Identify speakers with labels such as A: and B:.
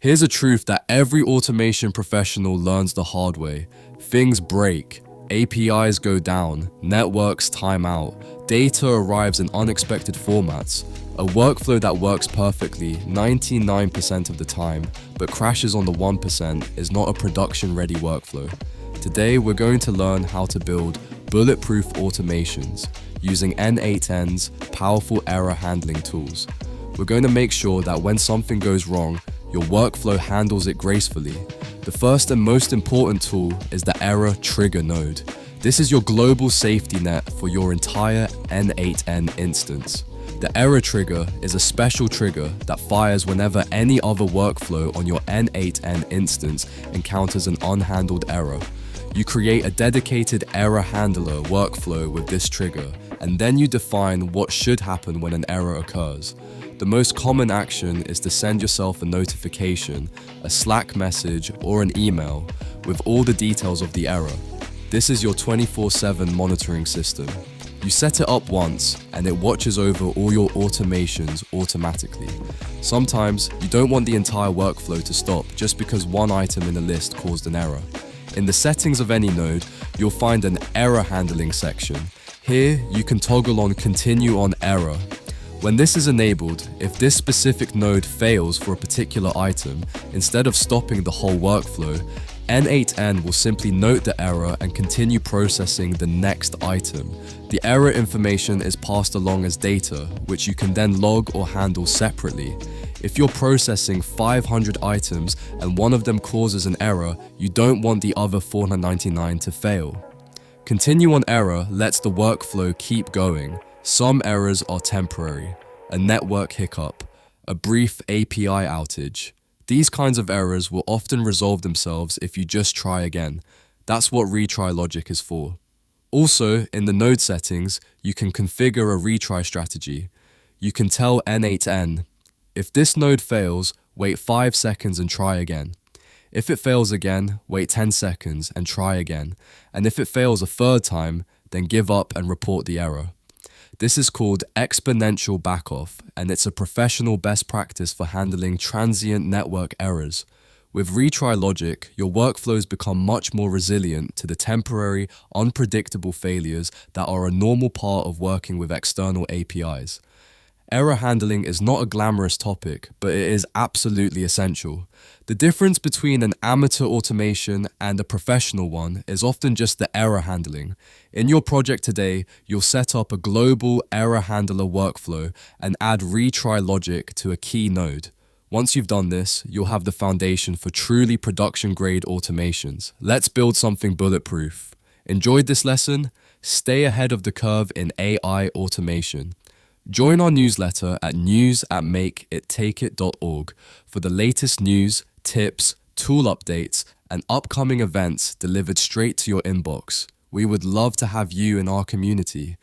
A: Here's a truth that every automation professional learns the hard way. Things break, APIs go down, networks time out, data arrives in unexpected formats. A workflow that works perfectly 99% of the time, but crashes on the 1% is not a production-ready workflow. Today, we're going to learn how to build bulletproof automations using N8N's powerful error handling tools. We're going to make sure that when something goes wrong, your workflow handles it gracefully. The first and most important tool is the error trigger node. This is your global safety net for your entire N8N instance. The error trigger is a special trigger that fires whenever any other workflow on your N8N instance encounters an unhandled error. You create a dedicated error handler workflow with this trigger, and then you define what should happen when an error occurs. The most common action is to send yourself a notification, a Slack message, or an email with all the details of the error. This is your 24/7 monitoring system. You set it up once, and it watches over all your automations automatically. Sometimes, you don't want the entire workflow to stop just because one item in a list caused an error. In the settings of any node, you'll find an error handling section. Here, you can toggle on continue on error. When this is enabled, if this specific node fails for a particular item, instead of stopping the whole workflow, N8N will simply note the error and continue processing the next item. The error information is passed along as data, which you can then log or handle separately. If you're processing 500 items and one of them causes an error, you don't want the other 499 to fail. Continue on error lets the workflow keep going. Some errors are temporary, a network hiccup, a brief API outage. These kinds of errors will often resolve themselves if you just try again. That's what retry logic is for. Also, in the node settings, you can configure a retry strategy. You can tell N8N, if this node fails, wait 5 seconds and try again. If it fails again, wait 10 seconds and try again. And if it fails a third time, then give up and report the error. This is called exponential backoff, and it's a professional best practice for handling transient network errors. With retry logic, your workflows become much more resilient to the temporary, unpredictable failures that are a normal part of working with external APIs. Error handling is not a glamorous topic, but it is absolutely essential. The difference between an amateur automation and a professional one is often just the error handling. In your project today, you'll set up a global error handler workflow and add retry logic to a key node. Once you've done this, you'll have the foundation for truly production-grade automations. Let's build something bulletproof. Enjoyed this lesson? Stay ahead of the curve in AI automation. Join our newsletter at news@makeittakeit.org for the latest news, tips, tool updates, and upcoming events delivered straight to your inbox. We would love to have you in our community.